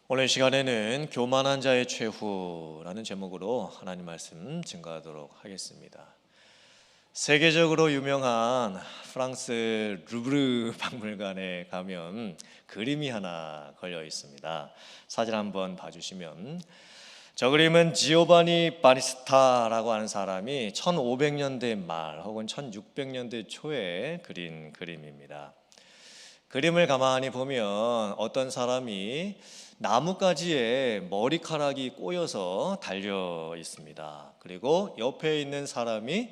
오늘 시간에는 교만한 자의 최후라는 제목으로 하나님 말씀 증거하도록 하겠습니다. 세계적으로 유명한 프랑스 루브르 박물관에 가면 그림이 하나 걸려 있습니다. 사진 한번 봐주시면 저 그림은 지오바니 바티스타라고 하는 사람이 1500년대 말 혹은 1600년대 초에 그린 그림입니다. 그림을 가만히 보면 어떤 사람이 나뭇가지에 머리카락이 꼬여서 달려 있습니다. 그리고 옆에 있는 사람이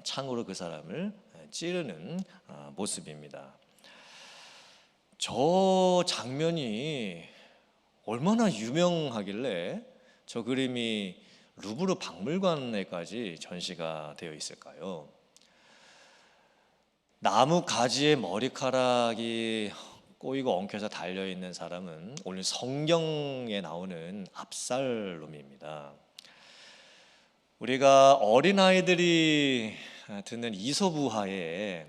창으로 그 사람을 찌르는 모습입니다. 저 장면이 얼마나 유명하길래 저 그림이 루브르 박물관에까지 전시가 되어 있을까요? 나무 가지에 머리카락이 꼬이고 엉켜서 달려있는 사람은 오늘 성경에 나오는 압살롬입니다. 우리가 어린아이들이 듣는 이솝우화에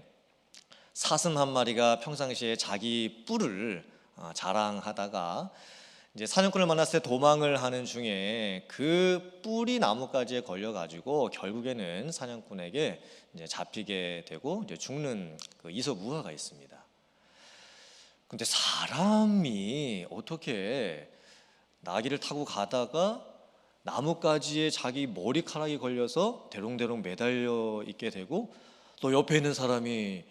사슴 한 마리가 평상시에 자기 뿔을 자랑하다가 이제 사냥꾼을 만났을 때 도망을 하는 중에 그 뿔이 나뭇가지에 걸려가지고 결국에는 사냥꾼에게 이제 잡히게 되고 이제 죽는 그 이솝우화가 있습니다. 근데 사람이 어떻게 나귀를 타고 가다가 나뭇가지에 자기 머리카락이 걸려서 대롱대롱 매달려 있게 되고 또 옆에 있는 사람이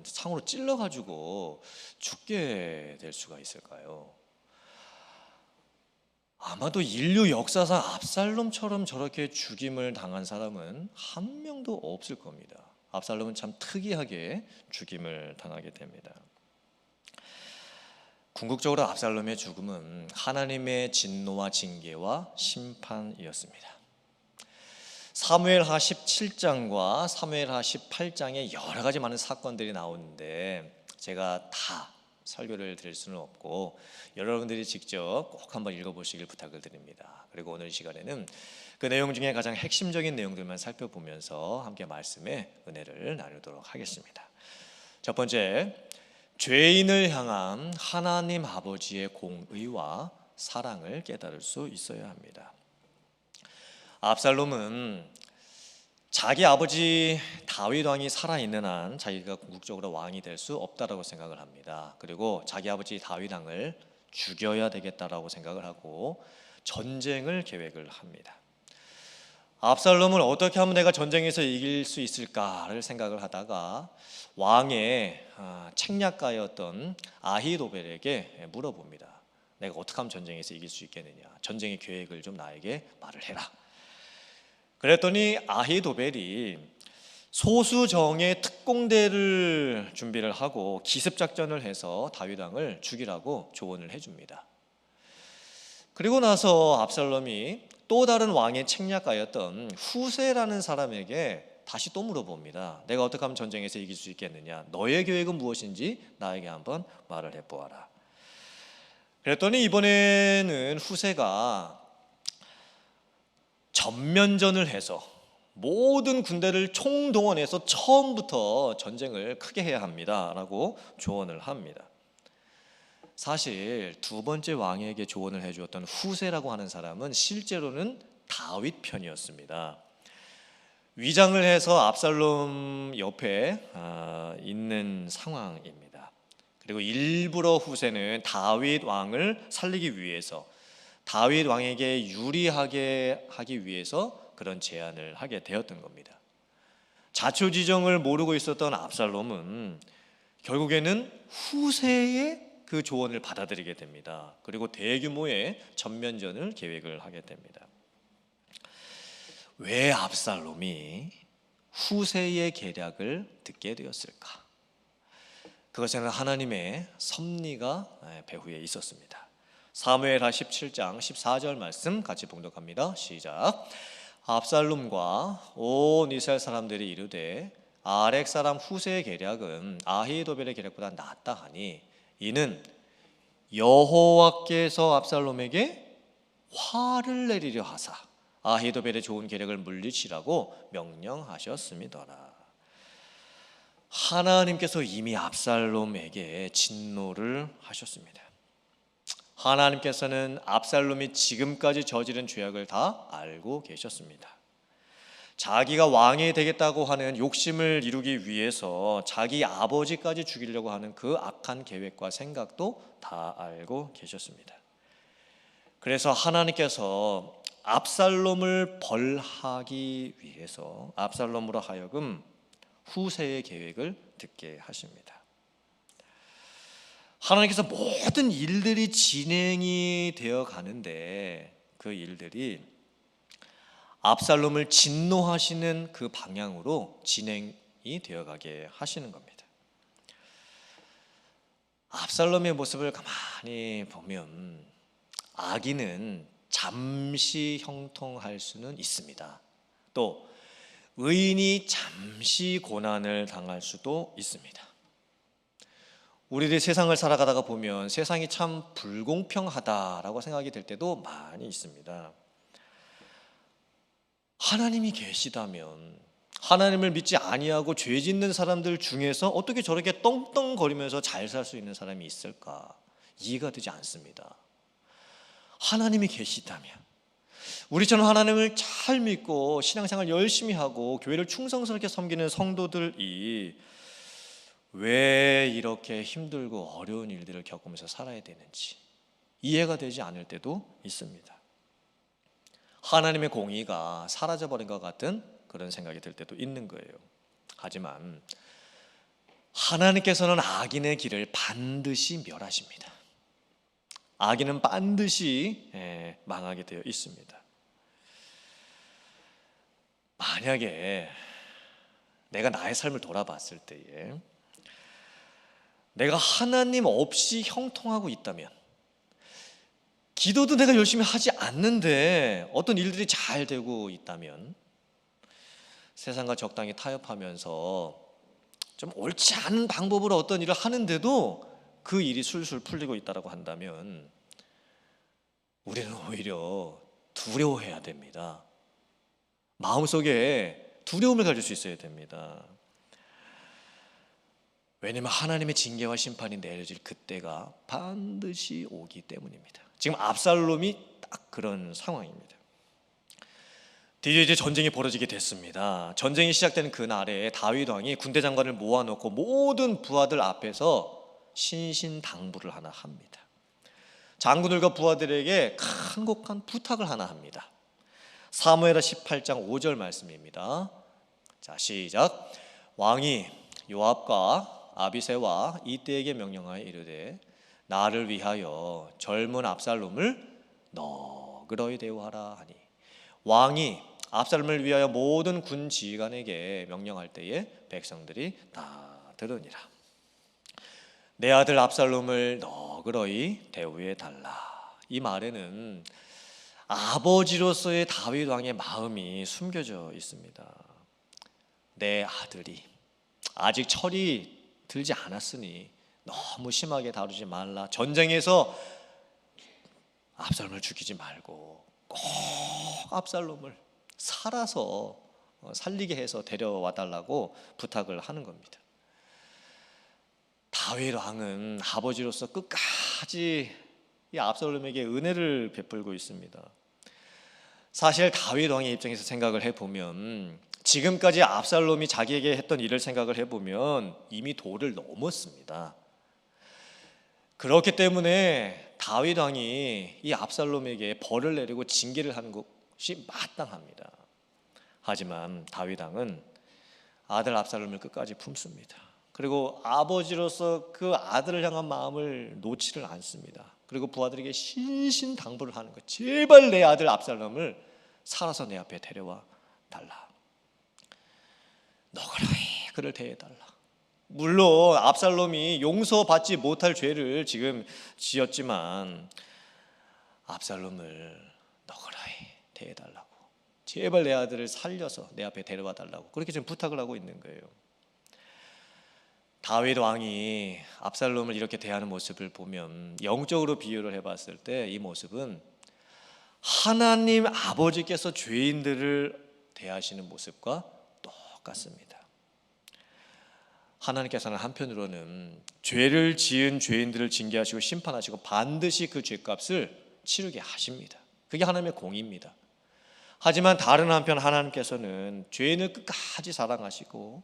창으로 찔러가지고 죽게 될 수가 있을까요? 아마도 인류 역사상 압살롬처럼 저렇게 죽임을 당한 사람은 한 명도 없을 겁니다. 압살롬은 참 특이하게 죽임을 당하게 됩니다. 궁극적으로 압살롬의 죽음은 하나님의 진노와 징계와 심판이었습니다. 사무엘하 17장과 사무엘하 18장에 여러 가지 많은 사건들이 나오는데 제가 다 설교를 드릴 수는 없고 여러분들이 직접 꼭 한번 읽어보시길 부탁을 드립니다. 그리고 오늘 시간에는 그 내용 중에 가장 핵심적인 내용들만 살펴보면서 함께 말씀의 은혜를 나누도록 하겠습니다. 첫 번째, 죄인을 향한 하나님 아버지의 공의와 사랑을 깨달을 수 있어야 합니다. 압살롬은 자기 아버지 다윗 왕이 살아있는 한 자기가 궁극적으로 왕이 될 수 없다라고 생각을 합니다. 그리고 자기 아버지 다윗 왕을 죽여야 되겠다라고 생각을 하고 전쟁을 계획을 합니다. 압살롬은 어떻게 하면 내가 전쟁에서 이길 수 있을까를 생각을 하다가 왕의 책략가였던 아히도벨에게 물어봅니다. 내가 어떻게 하면 전쟁에서 이길 수 있겠느냐, 전쟁의 계획을 좀 나에게 말을 해라. 그랬더니 아히도벨이 소수정예 특공대를 준비를 하고 기습작전을 해서 다윗 왕을 죽이라고 조언을 해줍니다. 그리고 나서 압살롬이 또 다른 왕의 책략가였던 후세라는 사람에게 다시 또 물어봅니다. 내가 어떻게 하면 전쟁에서 이길 수 있겠느냐, 너의 계획은 무엇인지 나에게 한번 말을 해보아라. 그랬더니 이번에는 후세가 전면전을 해서 모든 군대를 총동원해서 처음부터 전쟁을 크게 해야 합니다 라고 조언을 합니다. 사실 두 번째 왕에게 조언을 해주었던 후세라고 하는 사람은 실제로는 다윗 편이었습니다. 위장을 해서 압살롬 옆에 있는 상황입니다. 그리고 일부러 후세는 다윗 왕을 살리기 위해서 다윗 왕에게 유리하게 하기 위해서 그런 제안을 하게 되었던 겁니다. 자초지종을 모르고 있었던 압살롬은 결국에는 후세의 그 조언을 받아들이게 됩니다. 그리고 대규모의 전면전을 계획을 하게 됩니다. 왜 압살롬이 후세의 계략을 듣게 되었을까? 그것에는 하나님의 섭리가 배후에 있었습니다. 사무엘하 17장 14절 말씀 같이 봉독합니다. 시작. 압살롬과 온 이스라엘 사람들이 이르되 아렉 사람 후세의 계략은 아히도벨의 계략보다 낫다 하니 이는 여호와께서 압살롬에게 화를 내리려 하사 아히도벨의 좋은 계략을 물리치라고 명령하셨음이더라. 하나님께서 이미 압살롬에게 진노를 하셨습니다. 하나님께서는 압살롬이 지금까지 저지른 죄악을 다 알고 계셨습니다. 자기가 왕이 되겠다고 하는 욕심을 이루기 위해서 자기 아버지까지 죽이려고 하는 그 악한 계획과 생각도 다 알고 계셨습니다. 그래서 하나님께서 압살롬을 벌하기 위해서 압살롬으로 하여금 후세의 계획을 듣게 하십니다. 하나님께서 모든 일들이 진행이 되어 가는데 그 일들이 압살롬을 진노하시는 그 방향으로 진행이 되어가게 하시는 겁니다. 압살롬의 모습을 가만히 보면 악인은 잠시 형통할 수는 있습니다. 또 의인이 잠시 고난을 당할 수도 있습니다. 우리들이 세상을 살아가다가 보면 세상이 참 불공평하다라고 생각이 될 때도 많이 있습니다. 하나님이 계시다면 하나님을 믿지 아니하고 죄 짓는 사람들 중에서 어떻게 저렇게 떵떵거리면서 잘 살 수 있는 사람이 있을까? 이해가 되지 않습니다. 하나님이 계시다면 우리처럼 하나님을 잘 믿고 신앙생활 열심히 하고 교회를 충성스럽게 섬기는 성도들이 왜 이렇게 힘들고 어려운 일들을 겪으면서 살아야 되는지 이해가 되지 않을 때도 있습니다. 하나님의 공의가 사라져버린 것 같은 그런 생각이 들 때도 있는 거예요. 하지만 하나님께서는 악인의 길을 반드시 멸하십니다. 악인은 반드시 망하게 되어 있습니다. 만약에 내가 나의 삶을 돌아봤을 때에 내가 하나님 없이 형통하고 있다면, 기도도 내가 열심히 하지 않는데 어떤 일들이 잘 되고 있다면, 세상과 적당히 타협하면서 좀 옳지 않은 방법으로 어떤 일을 하는데도 그 일이 술술 풀리고 있다고 한다면 우리는 오히려 두려워해야 됩니다. 마음속에 두려움을 가질 수 있어야 됩니다. 왜냐하면 하나님의 징계와 심판이 내려질 그때가 반드시 오기 때문입니다. 지금 압살롬이 딱 그런 상황입니다. 드디어 이제 전쟁이 벌어지게 됐습니다. 전쟁이 시작되는 그날에 다윗 왕이 군대 장관을 모아놓고 모든 부하들 앞에서 신신당부를 하나 합니다. 장군들과 부하들에게 간곡한 부탁을 하나 합니다. 사무엘하 18장 5절 말씀입니다. 자, 시작. 왕이 요압과 아비새와 이때에게 명령하여 이르되 나를 위하여 젊은 압살롬을 너그러이 대우하라 하니, 왕이 압살롬을 위하여 모든 군 지휘관에게 명령할 때에 백성들이 다 들으니라. 내 아들 압살롬을 너그러이 대우해 달라. 이 말에는 아버지로서의 다윗 왕의 마음이 숨겨져 있습니다. 내 아들이 아직 철이 들지 않았으니 너무 심하게 다루지 말라. 전쟁에서 압살롬을 죽이지 말고 꼭 압살롬을 살아서 살리게 해서 데려와 달라고 부탁을 하는 겁니다. 다윗 왕은 아버지로서 끝까지 이 압살롬에게 은혜를 베풀고 있습니다. 사실 다윗 왕의 입장에서 생각을 해보면, 지금까지 압살롬이 자기에게 했던 일을 생각을 해보면 이미 도를 넘었습니다. 그렇기 때문에 다윗 왕이 이 압살롬에게 벌을 내리고 징계를 하는 것이 마땅합니다. 하지만 다윗 왕은 아들 압살롬을 끝까지 품습니다. 그리고 아버지로서 그 아들을 향한 마음을 놓지를 않습니다. 그리고 부하들에게 신신당부를 하는 것, 제발 내 아들 압살롬을 살아서 내 앞에 데려와 달라. 너그러이 그를 대해달라. 물론 압살롬이 용서받지 못할 죄를 지금 지었지만 압살롬을 너그러이 대해달라고, 제발 내 아들을 살려서 내 앞에 데려와 달라고 그렇게 지금 부탁을 하고 있는 거예요. 다윗 왕이 압살롬을 이렇게 대하는 모습을 보면, 영적으로 비유를 해봤을 때 이 모습은 하나님 아버지께서 죄인들을 대하시는 모습과 똑같습니다. 하나님께서는 한편으로는 죄를 지은 죄인들을 징계하시고 심판하시고 반드시 그 죄값을 치르게 하십니다. 그게 하나님의 공의입니다. 하지만 다른 한편 하나님께서는 죄인을 끝까지 사랑하시고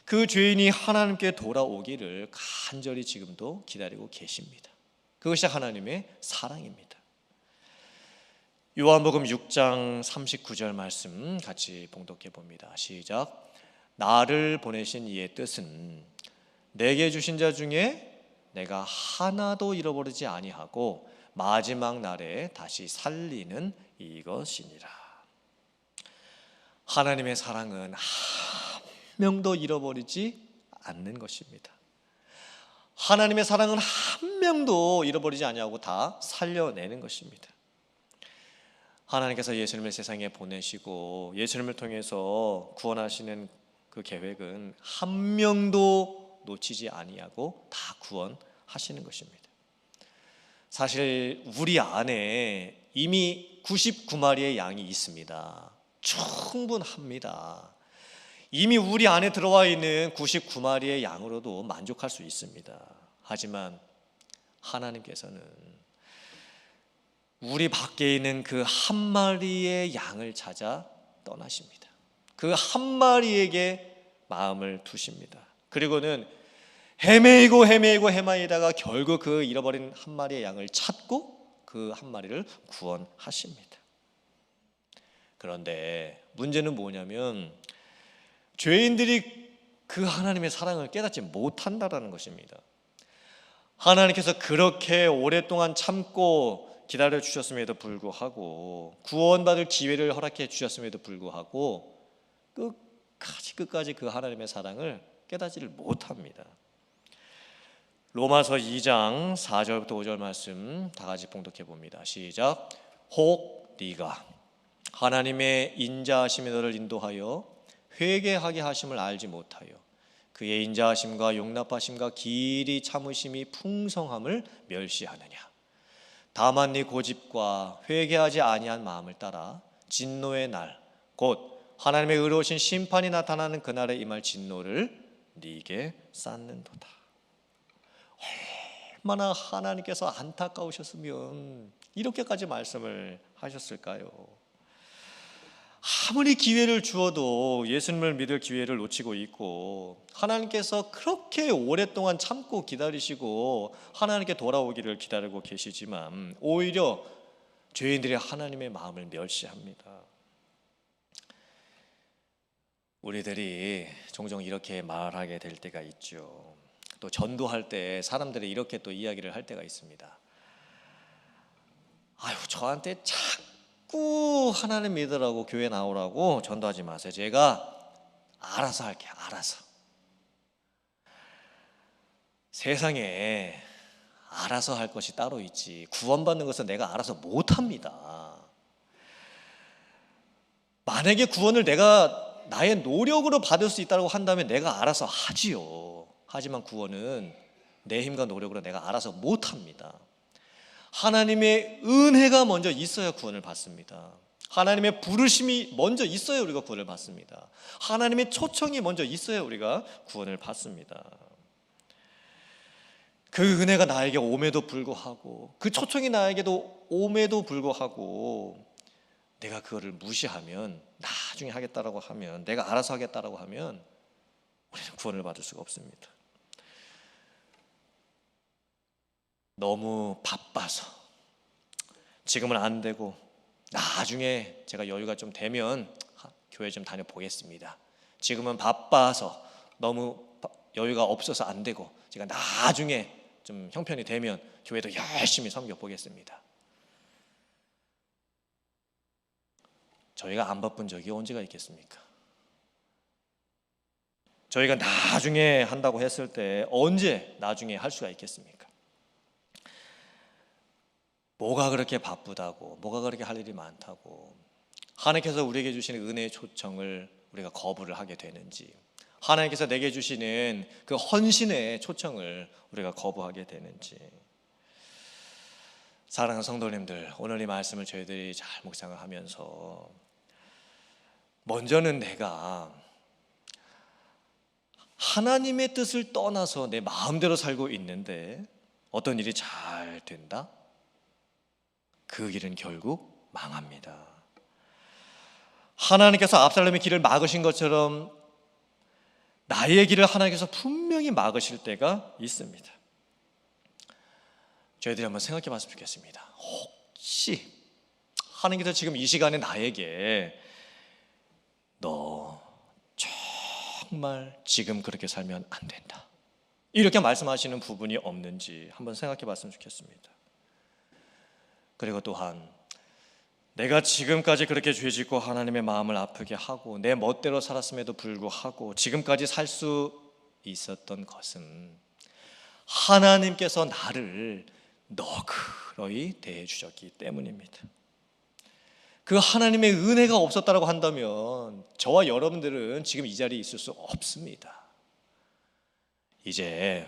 그 죄인이 하나님께 돌아오기를 간절히 지금도 기다리고 계십니다. 그것이 하나님의 사랑입니다. 요한복음 6장 39절 말씀 같이 봉독해 봅니다. 시작. 나를 보내신 이의 뜻은 내게 주신 자 중에 내가 하나도 잃어버리지 아니하고 마지막 날에 다시 살리는 이것이니라. 하나님의 사랑은 한 명도 잃어버리지 않는 것입니다. 하나님의 사랑은 한 명도 잃어버리지 아니하고 다 살려내는 것입니다. 하나님께서 예수님을 세상에 보내시고 예수님을 통해서 구원하시는 그 계획은 한 명도 놓치지 아니하고 다 구원하시는 것입니다. 사실 우리 안에 이미 99마리의 양이 있습니다. 충분합니다. 이미 우리 안에 들어와 있는 99마리의 양으로도 만족할 수 있습니다. 하지만 하나님께서는 우리 밖에 있는 그 한 마리의 양을 찾아 떠나십니다. 그 한 마리에게 마음을 두십니다. 그리고는 헤매이고 헤매이다가 결국 그 잃어버린 한 마리의 양을 찾고 그 한 마리를 구원하십니다. 그런데 문제는 뭐냐면 죄인들이 그 하나님의 사랑을 깨닫지 못한다라는 것입니다. 하나님께서 그렇게 오랫동안 참고 기다려 주셨음에도 불구하고 구원받을 기회를 허락해 주셨음에도 불구하고 끝까지 그 하나님의 사랑을 깨닫지를 못합니다. 로마서 2장 4절부터 5절 말씀 다 같이 봉독해 봅니다. 시작. 혹 네가 하나님의 인자하심이 너를 인도하여 회개하게 하심을 알지 못하여 그의 인자하심과 용납하심과 길이 참으심이 풍성함을 멸시하느냐. 다만 네 고집과 회개하지 아니한 마음을 따라 진노의 날 곧 하나님의 의로우신 심판이 나타나는 그날에 임할 진노를 네게 쌓는도다. 얼마나 하나님께서 안타까우셨으면 이렇게까지 말씀을 하셨을까요? 아무리 기회를 주어도 예수님을 믿을 기회를 놓치고 있고 하나님께서 그렇게 오랫동안 참고 기다리시고 하나님께 돌아오기를 기다리고 계시지만 오히려 죄인들이 하나님의 마음을 멸시합니다. 우리들이 종종 이렇게 말하게 될 때가 있죠. 또 전도할 때 사람들이 이렇게 또 이야기를 할 때가 있습니다. 아유, 저한테 자꾸 하나님 믿으라고 교회 나오라고 전도하지 마세요. 제가 알아서 할게요. 알아서. 세상에 알아서 할 것이 따로 있지 구원받는 것은 내가 알아서 못합니다. 만약에 구원을 내가 나의 노력으로 받을 수 있다고 한다면 내가 알아서 하지요. 하지만 구원은 내 힘과 노력으로 내가 알아서 못합니다. 하나님의 은혜가 먼저 있어야 구원을 받습니다. 하나님의 부르심이 먼저 있어야 우리가 구원을 받습니다. 하나님의 초청이 먼저 있어야 우리가 구원을 받습니다. 그 은혜가 나에게 옴에도 불구하고 그 초청이 나에게도 옴에도 불구하고 내가 그거를 무시하면 나중에 하겠다라고 하면 내가 알아서 하겠다라고 하면 우리는 구원을 받을 수가 없습니다. 너무 바빠서 지금은 안 되고 나중에 제가 여유가 좀 되면 교회 좀 다녀보겠습니다. 지금은 바빠서 너무 여유가 없어서 안 되고 제가 나중에 좀 형편이 되면 교회도 열심히 섬겨보겠습니다. 저희가 안 바쁜 적이 언제가 있겠습니까? 저희가 나중에 한다고 했을 때 언제 나중에 할 수가 있겠습니까? 뭐가 그렇게 바쁘다고, 뭐가 그렇게 할 일이 많다고 하나님께서 우리에게 주시는 은혜의 초청을 우리가 거부를 하게 되는지, 하나님께서 내게 주시는 그 헌신의 초청을 우리가 거부하게 되는지. 사랑하는 성도님들, 오늘 이 말씀을 저희들이 잘 묵상을 하면서 먼저는 내가 하나님의 뜻을 떠나서 내 마음대로 살고 있는데 어떤 일이 잘 된다? 그 일은 결국 망합니다. 하나님께서 압살롬의 길을 막으신 것처럼 나의 길을 하나님께서 분명히 막으실 때가 있습니다. 저희들이 한번 생각해 봤으면 좋겠습니다. 혹시 하나님께서 지금 이 시간에 나에게 너 정말 지금 그렇게 살면 안 된다, 이렇게 말씀하시는 부분이 없는지 한번 생각해 봤으면 좋겠습니다. 그리고 또한 내가 지금까지 그렇게 죄짓고 하나님의 마음을 아프게 하고 내 멋대로 살았음에도 불구하고 지금까지 살 수 있었던 것은 하나님께서 나를 너그러이 대해 주셨기 때문입니다. 그 하나님의 은혜가 없었다고 한다면 저와 여러분들은 지금 이 자리에 있을 수 없습니다. 이제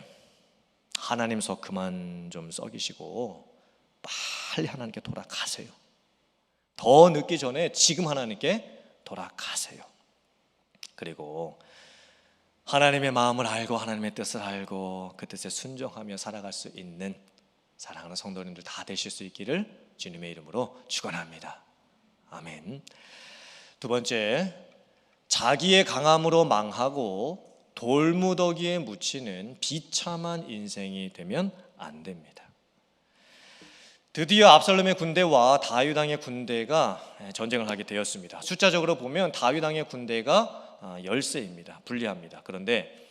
하나님 속 그만 좀 썩이시고 빨리 하나님께 돌아가세요. 더 늦기 전에 지금 하나님께 돌아가세요. 그리고 하나님의 마음을 알고 하나님의 뜻을 알고 그 뜻에 순종하며 살아갈 수 있는 사랑하는 성도님들 다 되실 수 있기를 주님의 이름으로 축원합니다. 아멘. 두 번째, 자기의 강함으로 망하고 돌무더기에 묻히는 비참한 인생이 되면 안 됩니다. 드디어 압살롬의 군대와 다윗 왕의 군대가 전쟁을 하게 되었습니다. 숫자적으로 보면 다윗 왕의 군대가 열세입니다. 불리합니다. 그런데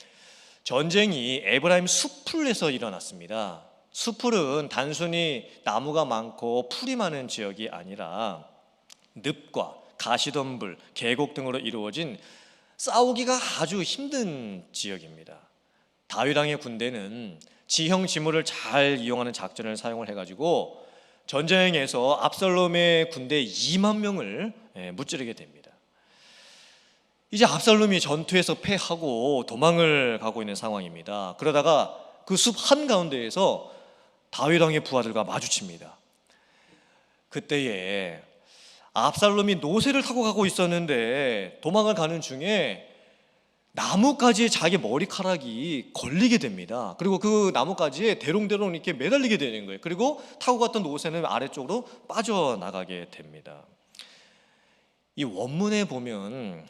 전쟁이 에브라임 숲풀에서 일어났습니다. 숲풀은 단순히 나무가 많고 풀이 많은 지역이 아니라 늪과 가시덤불, 계곡 등으로 이루어진 싸우기가 아주 힘든 지역입니다. 다윗 왕의 군대는 지형 지물을 잘 이용하는 작전을 사용을 해가지고 전쟁에서 압살롬의 군대 2만 명을 무찌르게 됩니다. 이제 압살롬이 전투에서 패하고 도망을 가고 있는 상황입니다. 그러다가 그 숲 한가운데에서 다윗 왕의 부하들과 마주칩니다. 그때에 압살롬이 노새를 타고 가고 있었는데 도망을 가는 중에 나뭇가지에 자기 머리카락이 걸리게 됩니다. 그리고 그 나뭇가지에 대롱대롱 이렇게 매달리게 되는 거예요. 그리고 타고 갔던 노새는 아래쪽으로 빠져나가게 됩니다. 이 원문에 보면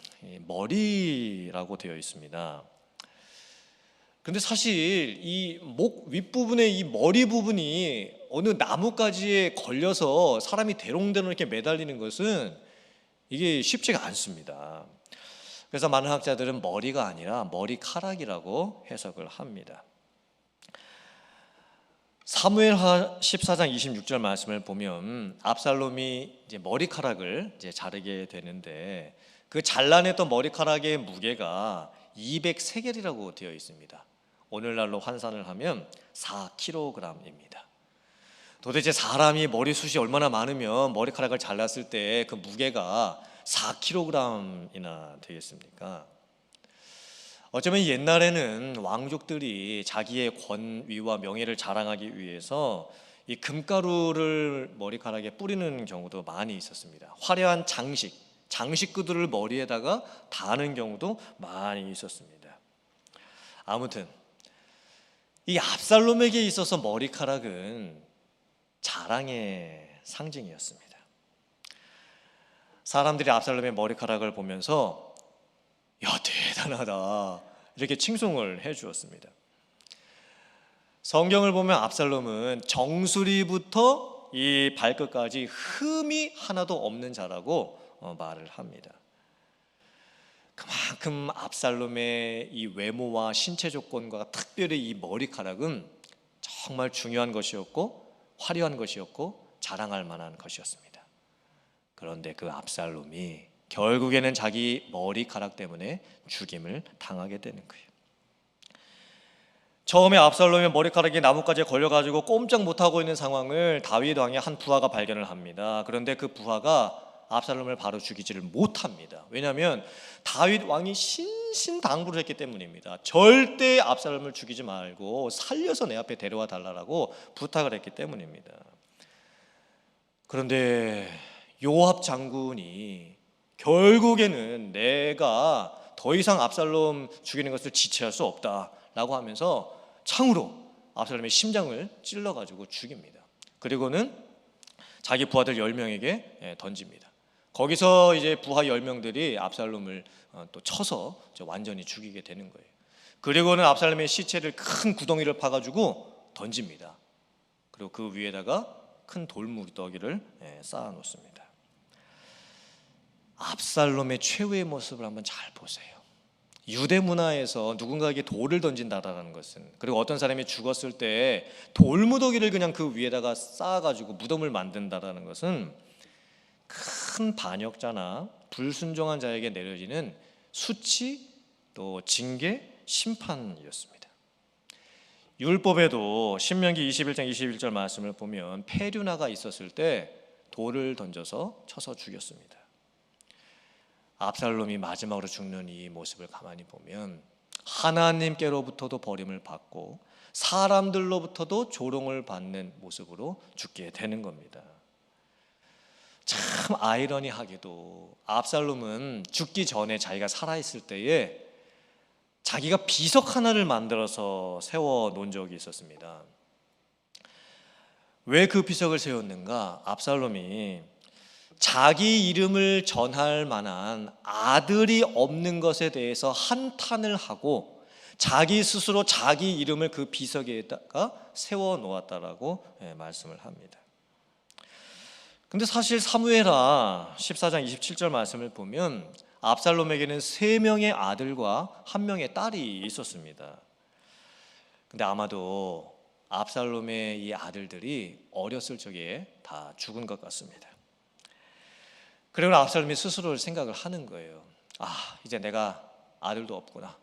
머리라고 되어 있습니다. 그런데 사실 이 목 윗부분의 이 머리 부분이 어느 나뭇가지에 걸려서 사람이 대롱대롱 이렇게 매달리는 것은 이게 쉽지가 않습니다. 그래서 많은 학자들은 머리가 아니라 머리카락이라고 해석을 합니다. 사무엘하 14장 26절 말씀을 보면 압살롬이 이제 머리카락을 이제 자르게 되는데 그 잘라냈던 머리카락의 무게가 200세겔이라고 되어 있습니다. 오늘날로 환산을 하면 4kg입니다. 도대체 사람이 머리숱이 얼마나 많으면 머리카락을 잘랐을 때 그 무게가 4kg이나 되겠습니까? 어쩌면 옛날에는 왕족들이 자기의 권위와 명예를 자랑하기 위해서 이 금가루를 머리카락에 뿌리는 경우도 많이 있었습니다. 화려한 장식구들을 머리에다가 다는 경우도 많이 있었습니다. 아무튼 이 압살롬에게 있어서 머리카락은 자랑의 상징이었습니다. 사람들이 압살롬의 머리카락을 보면서 야, 대단하다 이렇게 칭송을 해 주었습니다. 성경을 보면 압살롬은 정수리부터 이 발끝까지 흠이 하나도 없는 자라고 말을 합니다. 그만큼 압살롬의 이 외모와 신체 조건과 특별히 이 머리카락은 정말 중요한 것이었고 화려한 것이었고 자랑할 만한 것이었습니다. 그런데 그 압살롬이 결국에는 자기 머리카락 때문에 죽임을 당하게 되는 거예요. 처음에 압살롬의 머리카락이 나뭇가지에 걸려가지고 꼼짝 못하고 있는 상황을 다윗 왕의 한 부하가 발견을 합니다. 그런데 그 부하가 압살롬을 바로 죽이지를 못합니다. 왜냐하면 다윗 왕이 신신당부를 했기 때문입니다. 절대 압살롬을 죽이지 말고 살려서 내 앞에 데려와 달라고 부탁을 했기 때문입니다. 그런데 요압 장군이 결국에는 내가 더 이상 압살롬 죽이는 것을 지체할 수 없다라고 하면서 창으로 압살롬의 심장을 찔러가지고 죽입니다. 그리고는 자기 부하들 10명에게 던집니다. 거기서 이제 부하 10명들이 압살롬을 또 쳐서 완전히 죽이게 되는 거예요. 그리고는 압살롬의 시체를 큰 구덩이를 파가지고 던집니다. 그리고 그 위에다가 큰 돌무더기를 쌓아 놓습니다. 압살롬의 최후의 모습을 한번 잘 보세요. 유대 문화에서 누군가에게 돌을 던진다라는 것은, 그리고 어떤 사람이 죽었을 때 돌무더기를 그냥 그 위에다가 쌓아가지고 무덤을 만든다라는 것은 큰 반역자나 불순종한 자에게 내려지는 수치, 또 징계, 심판이었습니다. 율법에도 신명기 21장 21절 말씀을 보면 페류나가 있었을 때 돌을 던져서 쳐서 죽였습니다. 압살롬이 마지막으로 죽는 이 모습을 가만히 보면 하나님께로부터도 버림을 받고 사람들로부터도 조롱을 받는 모습으로 죽게 되는 겁니다. 참 아이러니하게도 압살롬은 죽기 전에 자기가 살아있을 때에 자기가 비석 하나를 만들어서 세워 놓은 적이 있었습니다. 왜 그 비석을 세웠는가? 압살롬이 자기 이름을 전할 만한 아들이 없는 것에 대해서 한탄을 하고 자기 스스로 자기 이름을 그 비석에다가 세워 놓았다라고 말씀을 합니다. 근데 사실 사무엘하 14장 27절 말씀을 보면 압살롬에게는 3명의 아들과 1명의 딸이 있었습니다. 근데 아마도 압살롬의 이 아들들이 어렸을 적에 다 죽은 것 같습니다. 그리고 압살롬이 스스로 생각을 하는 거예요. 이제 내가 아들도 없구나.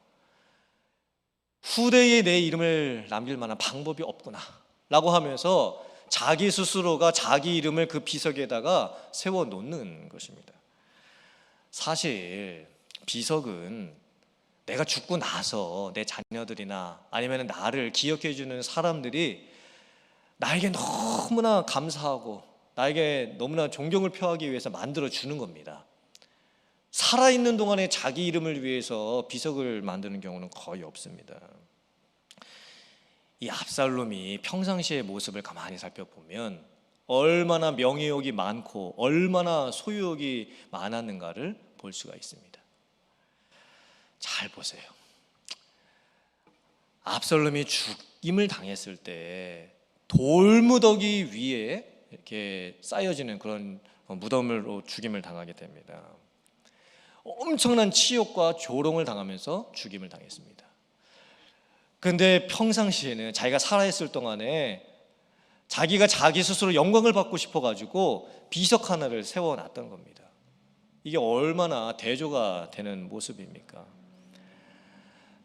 후대에 내 이름을 남길 만한 방법이 없구나 라고 하면서 자기 스스로가 자기 이름을 그 비석에다가 세워놓는 것입니다. 사실 비석은 내가 죽고 나서 내 자녀들이나 아니면 나를 기억해주는 사람들이 나에게 너무나 감사하고 나에게 너무나 존경을 표하기 위해서 만들어주는 겁니다. 살아있는 동안에 자기 이름을 위해서 비석을 만드는 경우는 거의 없습니다. 이 압살롬이 평상시의 모습을 가만히 살펴보면 얼마나 명예욕이 많고 얼마나 소유욕이 많았는가를 볼 수가 있습니다. 잘 보세요. 압살롬이 죽임을 당했을 때 돌무더기 위에 이렇게 쌓여지는 그런 무덤으로 죽임을 당하게 됩니다. 엄청난 치욕과 조롱을 당하면서 죽임을 당했습니다. 그런데 평상시에는 자기가 살아있을 동안에 자기가 자기 스스로 영광을 받고 싶어가지고 비석 하나를 세워놨던 겁니다. 이게 얼마나 대조가 되는 모습입니까?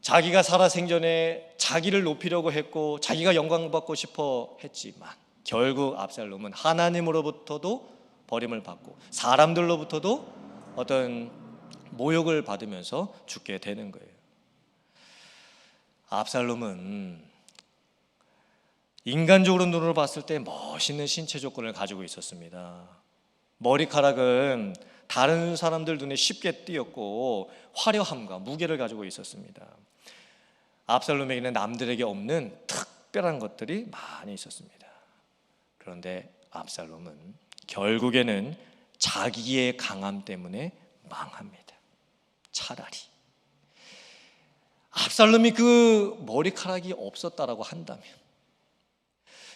자기가 살아 생전에 자기를 높이려고 했고 자기가 영광받고 싶어 했지만 결국 압살롬은 하나님으로부터도 버림을 받고 사람들로부터도 어떤 모욕을 받으면서 죽게 되는 거예요. 압살롬은 인간적으로 눈으로 봤을 때 멋있는 신체 조건을 가지고 있었습니다. 머리카락은 다른 사람들 눈에 쉽게 띄었고 화려함과 무게를 가지고 있었습니다. 압살롬에게는 남들에게 없는 특별한 것들이 많이 있었습니다. 그런데 압살롬은 결국에는 자기의 강함 때문에 망합니다. 차라리 압살롬이 그 머리카락이 없었다라고 한다면,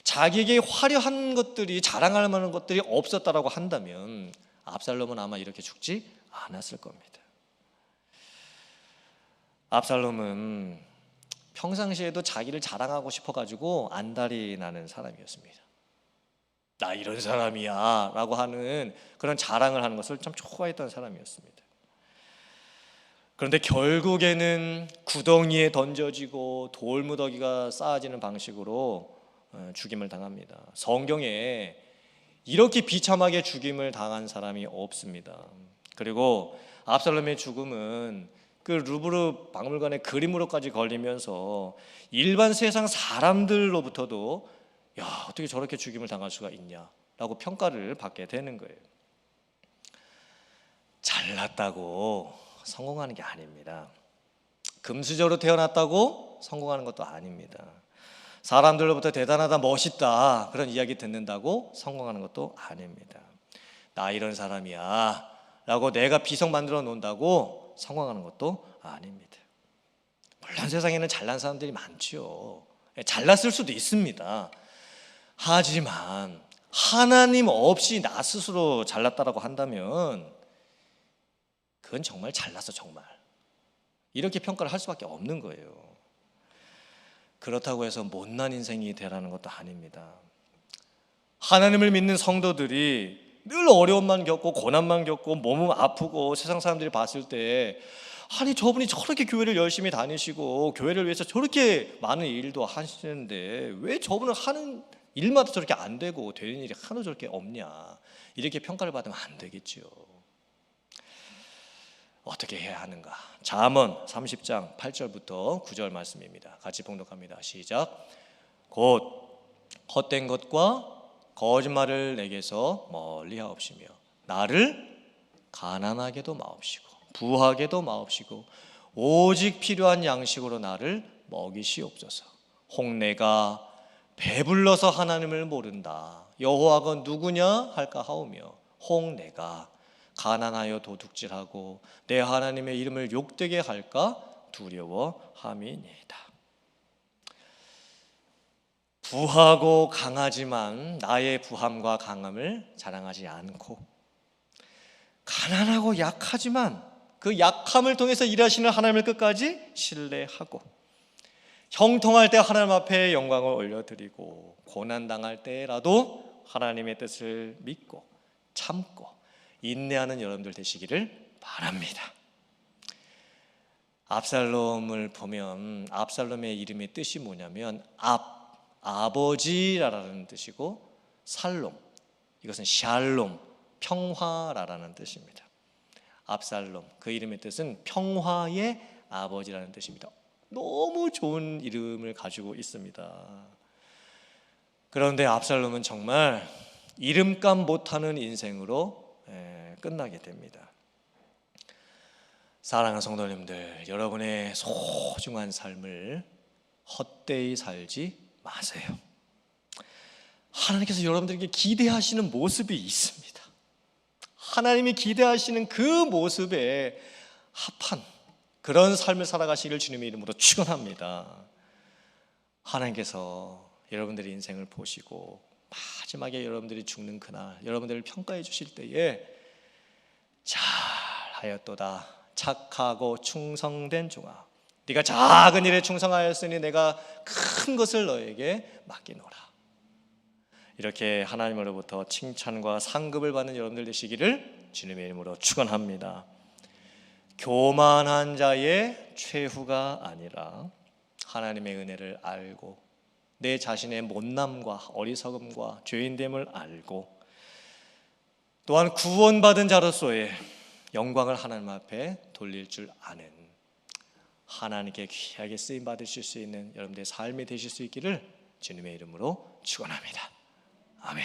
자기에게 화려한 것들이, 자랑할 만한 것들이 없었다라고 한다면 압살롬은 아마 이렇게 죽지 않았을 겁니다. 압살롬은 평상시에도 자기를 자랑하고 싶어가지고 안달이 나는 사람이었습니다. 나 이런 사람이야 라고 하는 그런 자랑을 하는 것을 참 좋아했던 사람이었습니다. 그런데 결국에는 구덩이에 던져지고 돌무더기가 쌓아지는 방식으로 죽임을 당합니다. 성경에 이렇게 비참하게 죽임을 당한 사람이 없습니다. 그리고 압살롬의 죽음은 그 루브르 박물관의 그림으로까지 걸리면서 일반 세상 사람들로부터도 야, 어떻게 저렇게 죽임을 당할 수가 있냐라고 평가를 받게 되는 거예요. 잘났다고 성공하는 게 아닙니다. 금수저로 태어났다고 성공하는 것도 아닙니다. 사람들로부터 대단하다, 멋있다 그런 이야기 듣는다고 성공하는 것도 아닙니다. 나 이런 사람이야 라고 내가 비석 만들어 놓는다고 성공하는 것도 아닙니다. 물론 세상에는 잘난 사람들이 많죠. 잘났을 수도 있습니다. 하지만 하나님 없이 나 스스로 잘났다라고 한다면 그건 정말 잘났어, 정말. 이렇게 평가를 할 수밖에 없는 거예요. 그렇다고 해서 못난 인생이 되라는 것도 아닙니다. 하나님을 믿는 성도들이 늘 어려움만 겪고 고난만 겪고 몸은 아프고 세상 사람들이 봤을 때 아니 저분이 저렇게 교회를 열심히 다니시고 교회를 위해서 저렇게 많은 일도 하시는데 왜 저분은 하는 일마다 저렇게 안 되고 되는 일이 하나도 저렇게 없냐, 이렇게 평가를 받으면 안 되겠죠. 어떻게 해야 하는가? 잠언 30장 8절부터 9절 말씀입니다. 같이 봉독합니다. 시작. 곧 헛된 것과 거짓말을 내게서 멀리하옵시며 나를 가난하게도 마옵시고 부하게도 마옵시고 오직 필요한 양식으로 나를 먹이시옵소서. 혹 내가 배불러서 하나님을 모른다 여호와가 누구냐 할까 하오며 혹 내가 가난하여 도둑질하고 내 하나님의 이름을 욕되게 할까 두려워함이니이다. 부하고 강하지만 나의 부함과 강함을 자랑하지 않고 가난하고 약하지만 그 약함을 통해서 일하시는 하나님을 끝까지 신뢰하고 형통할 때 하나님 앞에 영광을 올려드리고 고난당할 때라도 하나님의 뜻을 믿고 참고 인내하는 여러분들 되시기를 바랍니다. 압살롬을 보면 압살롬의 이름의 뜻이 뭐냐면 아버지라는 뜻이고 살롬, 이것은 샬롬, 평화라는 뜻입니다. 압살롬, 그 이름의 뜻은 평화의 아버지라는 뜻입니다. 너무 좋은 이름을 가지고 있습니다. 그런데 압살롬은 정말 이름값 못하는 인생으로 끝나게 됩니다. 사랑하는 성도님들, 여러분의 소중한 삶을 헛되이 살지 마세요. 하나님께서 여러분들에게 기대하시는 모습이 있습니다. 하나님이 기대하시는 그 모습에 합한 그런 삶을 살아가시길 주님의 이름으로 축원합니다. 하나님께서 여러분들의 인생을 보시고 마지막에 여러분들이 죽는 그날 여러분들을 평가해 주실 때에 잘하였도다 착하고 충성된 종아, 네가 작은 일에 충성하였으니 내가 큰 것을 너에게 맡기노라. 이렇게 하나님으로부터 칭찬과 상급을 받는 여러분들 되시기를 주님의 이름으로 축원합니다. 교만한 자의 최후가 아니라 하나님의 은혜를 알고 내 자신의 못남과 어리석음과 죄인됨을 알고 또한 구원받은 자로서의 영광을 하나님 앞에 돌릴 줄 아는 하나님께 귀하게 쓰임 받으실 수 있는 여러분들의 삶이 되실 수 있기를 주님의 이름으로 축원합니다. 아멘.